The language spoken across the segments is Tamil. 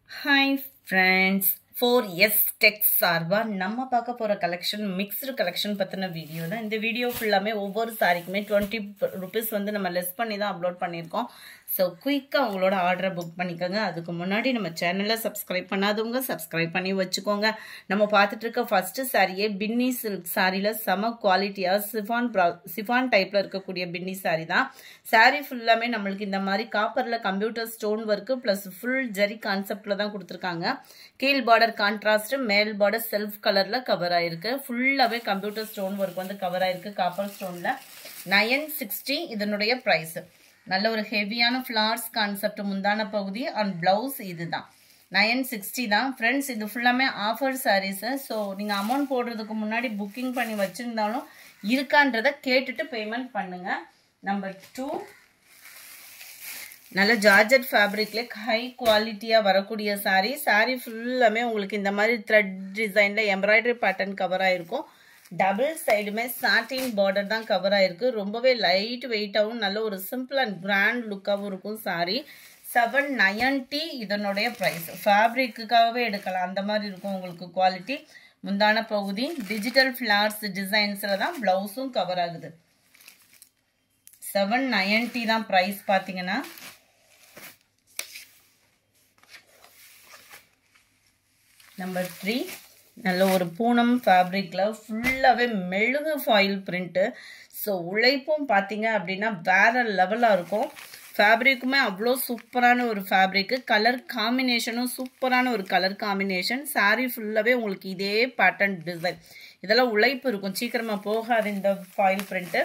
Hi friends, 4S Tech சார்பா நம்ம பார்க்க போற கலெக்ஷன் மிக்ஸ்டு கலெக்ஷன் பத்தின வீடியோ தான். இந்த வீடியோ ஃபுல்லாமே ஒவ்வொரு சாரிக்குமே 20 rupees வந்து நம்ம லெஸ் பண்ணி தான் அப்லோட் பண்ணியிருக்கோம். ஸோ குயிக்காக உங்களோட ஆர்டரை புக் பண்ணிக்கோங்க. அதுக்கு முன்னாடி நம்ம சேனலை சப்ஸ்கிரைப் பண்ணாதவங்க சப்ஸ்கிரைப் பண்ணி வச்சுக்கோங்க. நம்ம பார்த்துட்டு இருக்க ஃபர்ஸ்ட் சாரியே பின்னி சில்க் சாரியில் செம குவாலிட்டியாக சிஃபான் டைப்பில் இருக்கக்கூடிய பின்னி சாரி தான். சாரி ஃபுல்லாமே நம்மளுக்கு இந்த மாதிரி காப்பரில் computer stone work plus full zari கான்செப்டில் தான் கொடுத்துருக்காங்க. கீழ் பார்டர் கான்ட்ராஸ்ட், மேல் பார்டர் செல்ஃப் கலரில் கவர் ஆயிருக்கு. ஃபுல்லாகவே கம்ப்யூட்டர் ஸ்டோன் ஒர்க் வந்து கவர் ஆயிருக்கு காப்பர் ஸ்டோனில். 960 இதனுடைய ப்ரைஸ். நல்ல ஒரு ஹெவியான ஃப்ளார்ஸ் கான்செப்ட் முந்தான பகுதி அண்ட் பிளவுஸ் இதுதான். 960 தான் ஃப்ரெண்ட்ஸ். இது ஃபுல்லாமே ஆஃபர் சாரீஸு. ஸோ நீங்கள் அமௌண்ட் போடுறதுக்கு முன்னாடி புக்கிங் பண்ணி வச்சுருந்தாலும் இருக்கான்றதை கேட்டுட்டு பேமெண்ட் பண்ணுங்க. நம்பர் 2, நல்ல ஜார்ஜெட் ஃபேப்ரிக்ல ஹை குவாலிட்டியாக வரக்கூடிய சாரீ. சாரீ ஃபுல்லாமே உங்களுக்கு இந்த மாதிரி த்ரெட் டிசைனில் எம்ப்ராய்டரி பேட்டர்ன் கவர் ஆகிருக்கும். டபுள் சைடுமே சாட்டின் பார்டர் தான் கவர் ஆயிருக்கு. ரொம்பவே லைட் வெயிட்டாகவும் நல்ல ஒரு சிம்பிள் அண்ட் கிராண்ட் லுக்காகவும் இருக்கும் சாரீ. 790 இதனுடைய ப்ரைஸ். ஃபேப்ரிக்குக்காகவே எடுக்கலாம், அந்த மாதிரி இருக்கும் உங்களுக்கு குவாலிட்டி. முந்தான பகுதி டிஜிட்டல் ஃப்ளார்ஸ் டிசைன்ஸில் தான் ப்ளவுஸும் கவர் ஆகுது. 790 தான் ப்ரைஸ். பார்த்தீங்கன்னா நம்பர் 3, நல்ல ஒரு பூனம் ஃபேப்ரிக்ல ஃபுல்லாகவே மெழுகு ஃபாயில் பிரிண்ட்டு. ஸோ உழைப்பும் பார்த்தீங்க அப்படின்னா வேற லெவலாக இருக்கும். ஃபேப்ரிக்குமே அவ்வளோ சூப்பரான ஒரு ஃபேப்ரிக்கு. கலர் காம்பினேஷனும் சூப்பரான ஒரு கலர் காம்பினேஷன். சாரீ ஃபுல்லாகவே உங்களுக்கு இதே பேட்டர்ன் டிசைன். இதெல்லாம் உழைப்பு இருக்கும், சீக்கிரமாக போகாது இந்த ஃபாயில் பிரிண்ட்டு.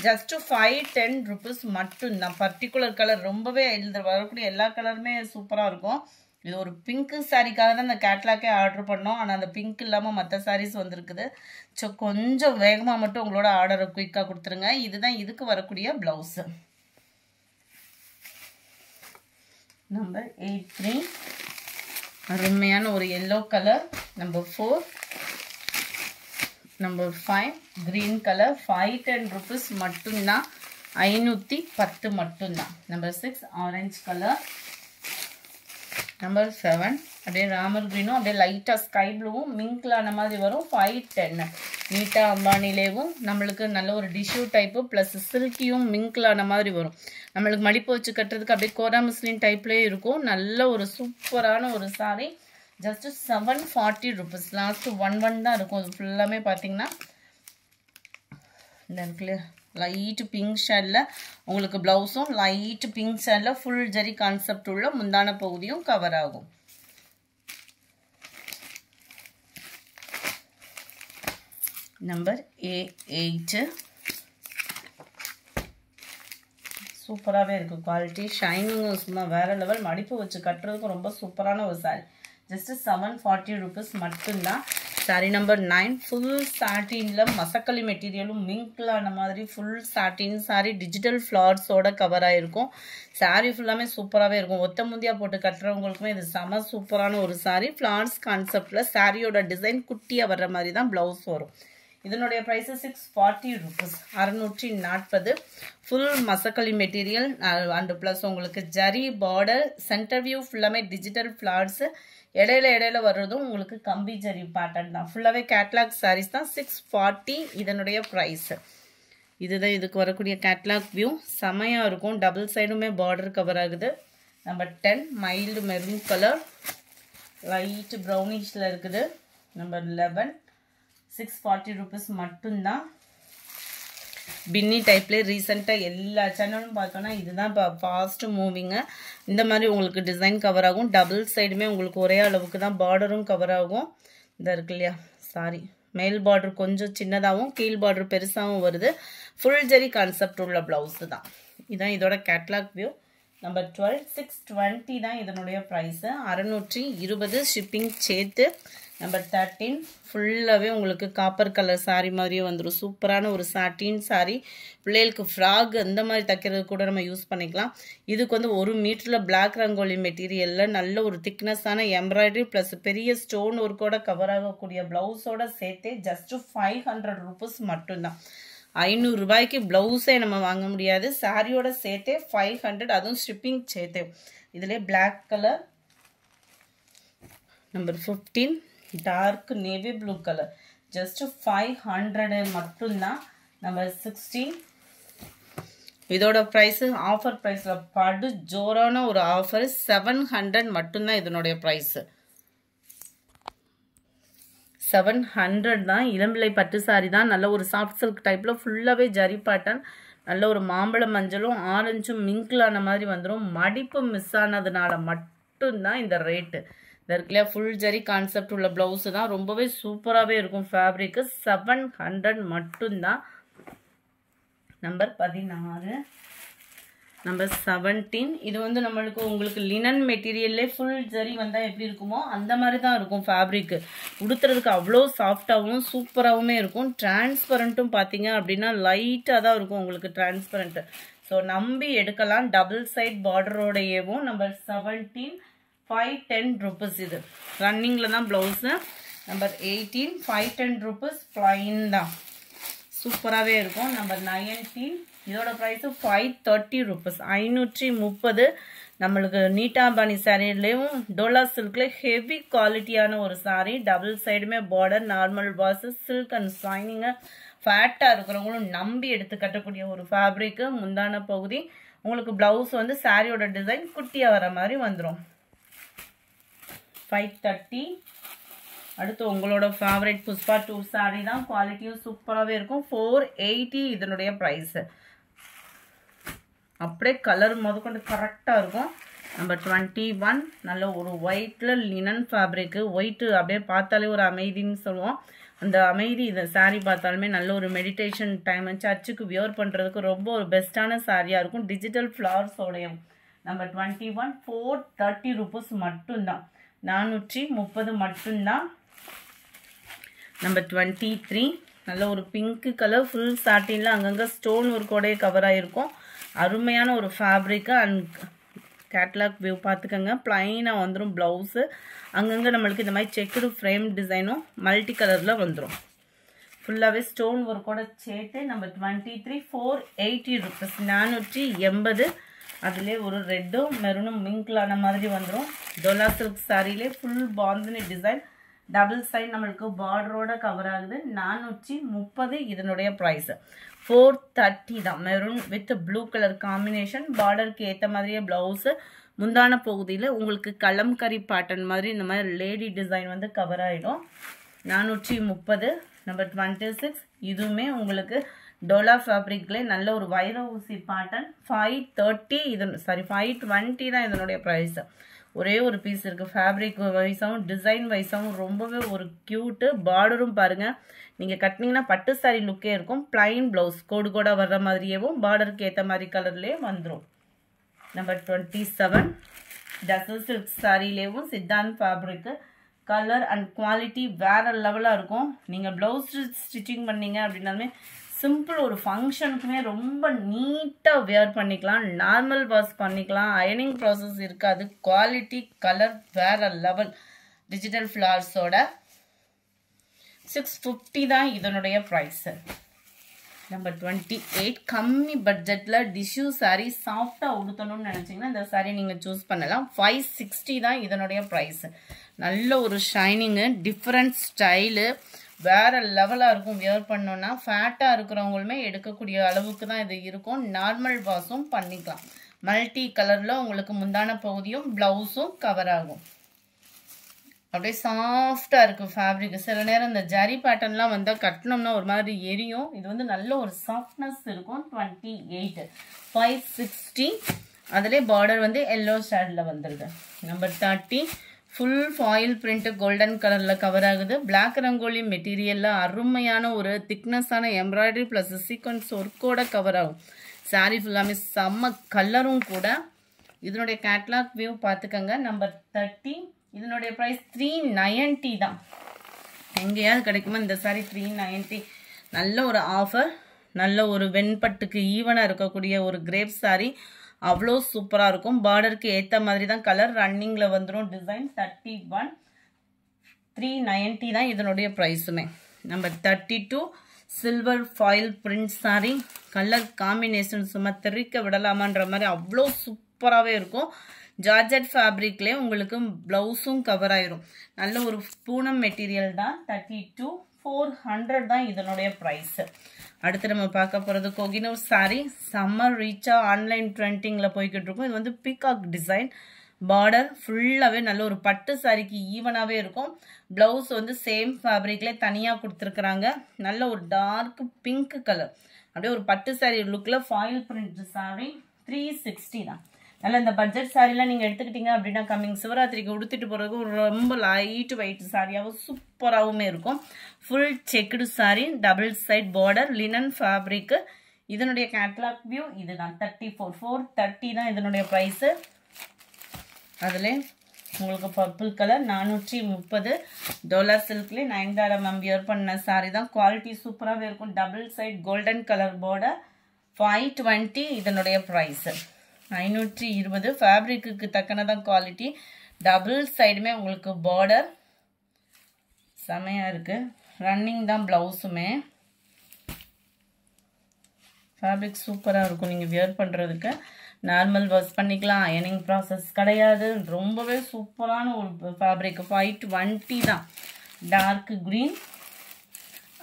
ஜஸ்ட்டு 510 rupees மட்டும்தான். பர்டிகுலர் கலர் ரொம்பவே இதில் வரக்கூடிய எல்லா கலருமே சூப்பராக இருக்கும். இது ஒரு பிங்க் சாரிக்காக தான் இந்த கேட்லாக்கே ஆர்டர் பண்ணோம். ஆனால் அந்த பிங்க் இல்லாமல் மற்ற சாரீஸ் வந்திருக்குது. ஸோ கொஞ்சம் வேகமாக மட்டும் உங்களோட ஆர்டரை குயிக்காக கொடுத்துருங்க. இதுதான் இதுக்கு வரக்கூடிய ப்ளவுஸு. நம்பர் 83, அருமையான ஒரு yellow colour. Number 4, number 5 green colour. 510 rupees மட்டும்தான். 510 மட்டும்தான். Number 6 orange colour. நம்பர் 7 அப்படியே ராமர் கிரீனும் அப்படியே லைட்டாக ஸ்கை ப்ளூவும் மிங்க்லான மாதிரி வரும். 510 நீட்டாக அம்பானிலேவும் நம்மளுக்கு நல்ல ஒரு டிஷ்யூ டைப்பு ப்ளஸ் சில்கியும் மிங்க்லான மாதிரி வரும். நம்மளுக்கு மடிப்பு வச்சு கட்டுறதுக்கு அப்படியே கோரா முஸ்லின் டைப்லேயே இருக்கும். நல்ல ஒரு சூப்பரான ஒரு சாரி. Just 740 rupees. லாஸ்ட்டு 11 தான் இருக்கும். அது ஃபுல்லாமே பார்த்தீங்கன்னா இந்த லைட் பிங்க் ஷேடில் உங்களுக்கு ப்ளவுஸும் லைட் பிங்க் ஷேடில் ஃபுல் ஜரி கான்செப்ட் உள்ள முந்தான பகுதியும் கவர் ஆகும். நம்பர் 8, சூப்பராகவே இருக்குது குவாலிட்டி. ஷைனிங்கும் சும்மா வேறு லெவல். மடிப்பு வச்சு கட்டுறதுக்கும் ரொம்ப சூப்பரான ஒரு சாரி. ஜஸ்ட்டு 740 rupees மட்டும்தான். சாரி நம்பர் 9, ஃபுல் சாட்டினில் மசக்களி மெட்டீரியலும் மிங்க்லான மாதிரி ஃபுல் சாட்டின் சாரி. டிஜிட்டல் ஃப்ளார்ஸோட கவர் ஆகிருக்கும். சாரி ஃபுல்லாமே சூப்பராகவே இருக்கும். ஒத்த முந்தியாக போட்டு கட்டுறவங்களுக்குமே இது செம சூப்பரான ஒரு சாரி. ஃப்ளார்ஸ் கான்செப்டில் சாரியோட டிசைன் குட்டியாக வர்ற மாதிரி தான் ப்ளவுஸ் வரும். இதனுடைய price 640 rupees. 640. Full Masakali material and plus உங்களுக்கு ஜரி பார்டர். சென்டர் வியூ ஃபுல்லாமே டிஜிட்டல் ஃப்ளார்ஸு. இடையில வர்றதும் உங்களுக்கு கம்பி ஜரி பேட்டர்ன் தான். ஃபுல்லாகவே கேட்லாக் சாரீஸ் தான். 640 இதனுடைய ப்ரைஸு. இதுதான் இதுக்கு வரக்கூடிய கேட்லாக் வியூ. செமையாக இருக்கும். டபுள் சைடுமே பார்டர் கவர் ஆகுது. Number 10 mild maroon colour, light ப்ரௌனிஷில் இருக்குது. நம்பர் 11 640 rupees மட்டும்தான். பின்னி டைப்லேயே ரீசெண்டாக எல்லா சேனலும் பார்த்தோன்னா இதுதான் இப்போ ஃபாஸ்ட்டு மூவிங்கு. இந்த மாதிரி உங்களுக்கு டிசைன் கவர் ஆகும். டபுள் சைடுமே உங்களுக்கு ஒரே அளவுக்கு தான் பார்டரும் கவர் ஆகும். இந்த இருக்கு இல்லையா சாரி, மேல் பார்டர் கொஞ்சம் சின்னதாகவும் கீழ் பார்டர் பெருசாகவும் வருது. ஃபுல் ஜரி கான்செப்ட் உள்ள ப்ளவுஸு தான். இதுதான் இதோட கேட்லாக் வியூ. நம்பர் 12 620 தான் இதனுடைய ப்ரைஸு. 620 ஷிப்பிங் சேர்த்து. நம்பர் 13 ஃபுல்லாகவே உங்களுக்கு காப்பர் கலர் சாரி மாதிரியே வந்துடும். சூப்பரான ஒரு சாட்டின் சாரி. பிள்ளைகளுக்கு ஃப்ராக் அந்த மாதிரி தைக்கிறது கூட நம்ம யூஸ் பண்ணிக்கலாம். இதுக்கு வந்து 1 மீட்டரில் பிளாக் ரங்கோலி மெட்டீரியலில் நல்ல ஒரு திக்னஸான எம்ப்ராய்டரி ப்ளஸ் பெரிய ஸ்டோன் ஒர்க்கோட கவர் ஆகக்கூடிய ப்ளவுஸோட சேர்த்தே ஜஸ்ட்டு 500 rupees மட்டும்தான். 500 ரூபாய்க்கு ப்ளவுஸே நம்ம வாங்க முடியாது. சாரியோட சேர்த்தே 500, அதுவும் ஷிப்பிங் சேர்த்தே. இதிலே black colour number 15 dark navy blue colour just 500 மட்டும்தான். நம்பர் 16 இதோட ப்ரைஸு ஆஃபர் ப்ரைஸில் படு ஜோரான ஒரு ஆஃபர் 700 மட்டும்தான் இதனுடைய ப்ரைஸு. 700 தான். இளம்பிள்ளை பட்டு சாரி தான். நல்ல ஒரு சாஃப்ட் சில்க் டைப்பில் ஃபுல்லாகவே ஜரி பாட்டன், நல்ல ஒரு மாம்பழ மஞ்சளும் ஆரஞ்சும் மிங்கிளான மாதிரி வந்துடும். மடிப்பு மிஸ் ஆனதுனால மட்டும்தான் இந்த ரேட்டு. இந்த இருக்குல்லையா ஃபுல் ஜரி கான்செப்ட் உள்ள ப்ளவுஸு தான். ரொம்பவே சூப்பராகவே இருக்கும் ஃபேப்ரிக்கு. 700 மட்டும்தான். நம்பர் 16 நம்பர் 17 இது வந்து நம்மளுக்கு உங்களுக்கு லினன் மெட்டீரியல்லே ஃபுல் ஜரி வந்தால் எப்படி இருக்குமோ அந்த மாதிரி தான் இருக்கும் ஃபேப்ரிக்கு. உடுத்துறதுக்கு அவ்வளோ சாஃப்டாகவும் சூப்பராகவுமே இருக்கும். டிரான்ஸ்பரண்ட்டும் பார்த்தீங்க அப்படின்னா லைட்டாக தான் இருக்கும் உங்களுக்கு டிரான்ஸ்பரண்ட்டு. ஸோ நம்பி எடுக்கலாம். டபுள் சைட் பார்டரோடையவும். நம்பர் 17 510 rupees இது ரன்னிங்கில் தான் ப்ளவுஸு. நம்பர் 18 510 rupees ப்ளைன் தான். சூப்பராகவே இருக்கும். நம்பர் 19 இதோட ப்ரைஸு 530 rupees 530. நம்மளுக்கு நீட்டாபாணி சாரீலேயும் டோலா சில்க்ல ஹெவி குவாலிட்டியான ஒரு சாரீ. டபுள் சைடுமே border, normal wash, silk and shining. ஃபேட்டாக இருக்கிறவங்களும் நம்பி எடுத்து கட்டக்கூடிய ஒரு ஃபேப்ரிக்கு. முந்தான பகுதி உங்களுக்கு ப்ளவுஸ் வந்து சாரியோட டிசைன் குட்டியாக வர மாதிரி வந்துடும். 530. அடுத்து உங்களோட ஃபேவரட் புஷ்பா 2 சாரி தான். குவாலிட்டியும் சூப்பராகவே இருக்கும். 480 இதனுடைய ப்ரைஸு. அப்படியே கலர் முதற்கொண்டு கரெக்டாக இருக்கும். நம்பர் 21 நல்ல ஒரு ஒயிட்டில் லினன் ஃபேப்ரிக்கு. ஒயிட்டு அப்படியே பார்த்தாலே ஒரு அமைதின்னு சொல்லுவோம். அந்த அமைதி இந்த சாரீ பார்த்தாலுமே நல்ல ஒரு மெடிடேஷன் டைம் சர்ச்சுக்கு வியர் பண்ணுறதுக்கு ரொம்ப ஒரு பெஸ்ட்டான சாரியாக இருக்கும். டிஜிட்டல் ஃப்ளவர்ஸோடையும். நம்பர் 21 430 rupees மட்டும்தான். 430 மட்டும்தான். நம்பர் 23 நல்ல ஒரு பிங்க் கலர் ஃபுல் சாட்டினில் அங்கங்கே ஸ்டோன் ஒர்க்கோடைய கவர் ஆகிருக்கும். அருமையான ஒரு ஃபேப்ரிக்கு. அண்ட் கேட்லாக் வியூ பார்த்துக்கோங்க. ப்ளைனாக வந்துடும் ப்ளவுஸு. அங்கங்கே நம்மளுக்கு இந்த மாதிரி செக்குடு ஃப்ரேம் டிசைனும் மல்டி கலரில் வந்துடும். ஃபுல்லாகவே ஸ்டோன் ஒர்க்கோட சேர்த்து. Number 23 480 rupees 480. அதிலே ஒரு ரெட்டும் மெரூனும் மிங்கிளான மாதிரி வந்துடும். டோலா சில்க் சாரிலே full bandhani design. Double side நம்மளுக்கு பார்டரோட கவர் ஆகுது. 430 இதனுடைய ப்ரைஸு. 430 தான். Maroon with blue colour combination. பார்டருக்கு ஏற்ற மாதிரியே ப்ளவுஸு. முந்தான பகுதியில் உங்களுக்கு கலம்கரி பேட்டர்ன் மாதிரி இந்த மாதிரி லேடி டிசைன் வந்து கவர் ஆகிடும். 430. நம்பர் 26 இதுவுமே உங்களுக்கு டோலா ஃபேப்ரிக்லே நல்ல ஒரு வைர ஊசி பேட்டர்ன். 530 இது 520 தான் இதனுடைய ப்ரைஸு. ஒரே ஒரு பீஸ் இருக்குது. ஃபேப்ரிக் வைஸாகவும் டிசைன் வைஸாகவும் ரொம்பவே ஒரு க்யூட்டு. பார்டரும் பாருங்கள், நீங்கள் கட்டினீங்கன்னா பட்டு சாரி லுக்கே இருக்கும். ப்ளைன் ப்ளவுஸ் கோடு கோடாக வர்ற மாதிரியேவும் பார்டருக்கு ஏற்ற மாதிரி கலர்லேயே வந்துடும். நம்பர் 27 டசல் சில்க் சாரிலேயும் Siddhant fabric. Colour and quality வேறு லெவலாக இருக்கும். நீங்கள் ப்ளவுஸ் ஸ்டிச்சிங் பண்ணீங்க அப்படின்னாலுமே சிம்பிள் ஒரு ஃபங்க்ஷனுக்குமே ரொம்ப நீட்டாக வேர் பண்ணிக்கலாம். நார்மல் வாஷ் பண்ணிக்கலாம். அயனிங் ப்ராசஸ் இருக்காது. குவாலிட்டி கலர் வேறு லெவல். டிஜிட்டல் ஃப்ளவர்ஸோட 650 தான் இதனுடைய ப்ரைஸு. நம்பர் 28 கம்மி பட்ஜெட்டில் டிஷ்யூ சாரீ சாஃப்டாக உடுத்தணும்னு நினச்சிங்கன்னா இந்த சாரீ நீங்கள் சூஸ் பண்ணலாம். 560 தான் இதனுடைய ப்ரைஸு. நல்ல ஒரு ஷைனிங்கு, டிஃப்ரெண்ட் ஸ்டைலு, வேறு லெவலாக இருக்கும். வியர் பண்ணோன்னா ஃபேட்டாக இருக்கிறவங்களுமே எடுக்கக்கூடிய அளவுக்கு தான் இது இருக்கும். நார்மல் வாஷும் பண்ணிக்கலாம். மல்டி கலரில் உங்களுக்கு முந்தான பகுதியும் ப்ளவுஸும் கவர் ஆகும். அப்படியே சாஃப்டாக இருக்குது ஃபேப்ரிக். சில நேரம் இந்த ஜரி பேட்டர்ன்லாம் வந்தால் கட்டினோம்னா ஒரு மாதிரி எரியும். இது வந்து நல்ல ஒரு சாஃப்ட்னஸ் இருக்கும். 28 560. அதிலே பார்டர் வந்து எல்லோ ஷேடில் வந்துடுது. Number 30 full foil print golden கலரில் கவர் ஆகுது. பிளாக் ரங்கோலி மெட்டீரியலில் அருமையான ஒரு திக்னஸான எம்ப்ராய்டரி ப்ளஸ் சீக்வன்ஸ் ஒர்க்கோட கவர் ஆகும். சாரீ ஃபுல்லாமே செம்ம கலரும் கூட. இதனுடைய கேட்லாக் வியூ பார்த்துக்கோங்க. நம்பர் 30 இதனுடைய ப்ரைஸ் 390 தான். எங்கேயாவது கிடைக்குமா இந்த சாரீ? 390. நல்ல ஒரு ஆஃபர். நல்ல ஒரு வெண்பட்டுக்கு ஈவனாக இருக்கக்கூடிய ஒரு கிரேப் சாரீ. அவ்வளோ சூப்பராக இருக்கும். பார்டருக்கு ஏற்ற மாதிரி தான் கலர். ரன்னிங்கில் வந்துடும் டிசைன். 31 390 தான் இதனுடைய ப்ரைஸுமே. Number 32 silver foil print sari. Colour combination சும்மா தெரிக்க விடலாமான்ற மாதிரி அவ்வளோ சூப்பராகவே இருக்கும். ஜார்ஜெட் ஃபேப்ரிக்லேயே உங்களுக்கு ப்ளவுஸும் கவர் ஆயிரும். நல்ல ஒரு பூனம் மெட்டீரியல் தான். 32,400 தான் இதனுடைய ப்ரைஸ். அடுத்து நம்ம பார்க்க போகிறது கோகினூர் சாரீ. சம்மர் ரீச்சாக ஆன்லைன் ட்ரெண்டிங்கில் போய்கிட்டு இருக்கும். இது வந்து பீகாக் டிசைன். பார்டர் ஃபுல்லாகவே நல்ல ஒரு பட்டு சாரிக்கு ஈவனாகவே இருக்கும். ப்ளவுஸ் வந்து சேம் ஃபேப்ரிக்லேயே தனியாக கொடுத்துருக்குறாங்க. நல்ல ஒரு டார்க் பிங்க் கலர், அப்படியே ஒரு பட்டு சாரி லுக்கில் ஃபாயில் பிரிண்ட் சாரி. 360 தான். நல்ல இந்த பட்ஜெட் சாரீலாம் நீங்கள் எடுத்துக்கிட்டீங்க அப்படின்னா கம்மிங் சிவராத்திரிக்கு உடுத்திட்டு போகிறதுக்கு ஒரு ரொம்ப லைட் வெயிட் சாரியாகவும் சூப்பராகவுமே இருக்கும். Full checked sari, double side border, linen fabric. இதனுடைய கேட்லாக் வியூ இதுதான். 34,430 தான் இதனுடைய ப்ரைஸு. அதில் உங்களுக்கு பர்பிள் கலர் 430 டோலர் சில்க்லேயே நயன்தாரா மேம் வியர் பண்ண சாரி தான். குவாலிட்டி சூப்பராகவே இருக்கும். Double side golden colour border. 520 இதனுடைய ப்ரைஸு. 520 ஃபேப்ரிக்கு தக்கனதான் குவாலிட்டி. டபுள் சைடுமே உங்களுக்கு பார்டர் செமையாக இருக்குது. ரன்னிங் தான் ப்ளவுஸுமே. ஃபேப்ரிக் சூப்பராக இருக்கும். நீங்கள் வியர் பண்ணுறதுக்கு நார்மல் வாஷ் பண்ணிக்கலாம். அயனிங் ப்ராசஸ் கிடையாது. ரொம்பவே சூப்பரான ஒரு ஃபேப்ரிக். 520 தான். Dark green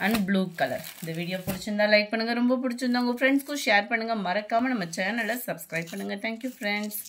and blue colour. இந்த வீடியோ பிடிச்சிருந்தா லைக் பண்ணுங்கள். ரொம்ப பிடிச்சிருந்தா உங்கள் ஃப்ரெண்ட்ஸ்க்கும் ஷேர் பண்ணுங்கள். மறக்காமல் நம்ம சேனலை சப்ஸ்கிரைப் பண்ணுங்கள். Thank you friends.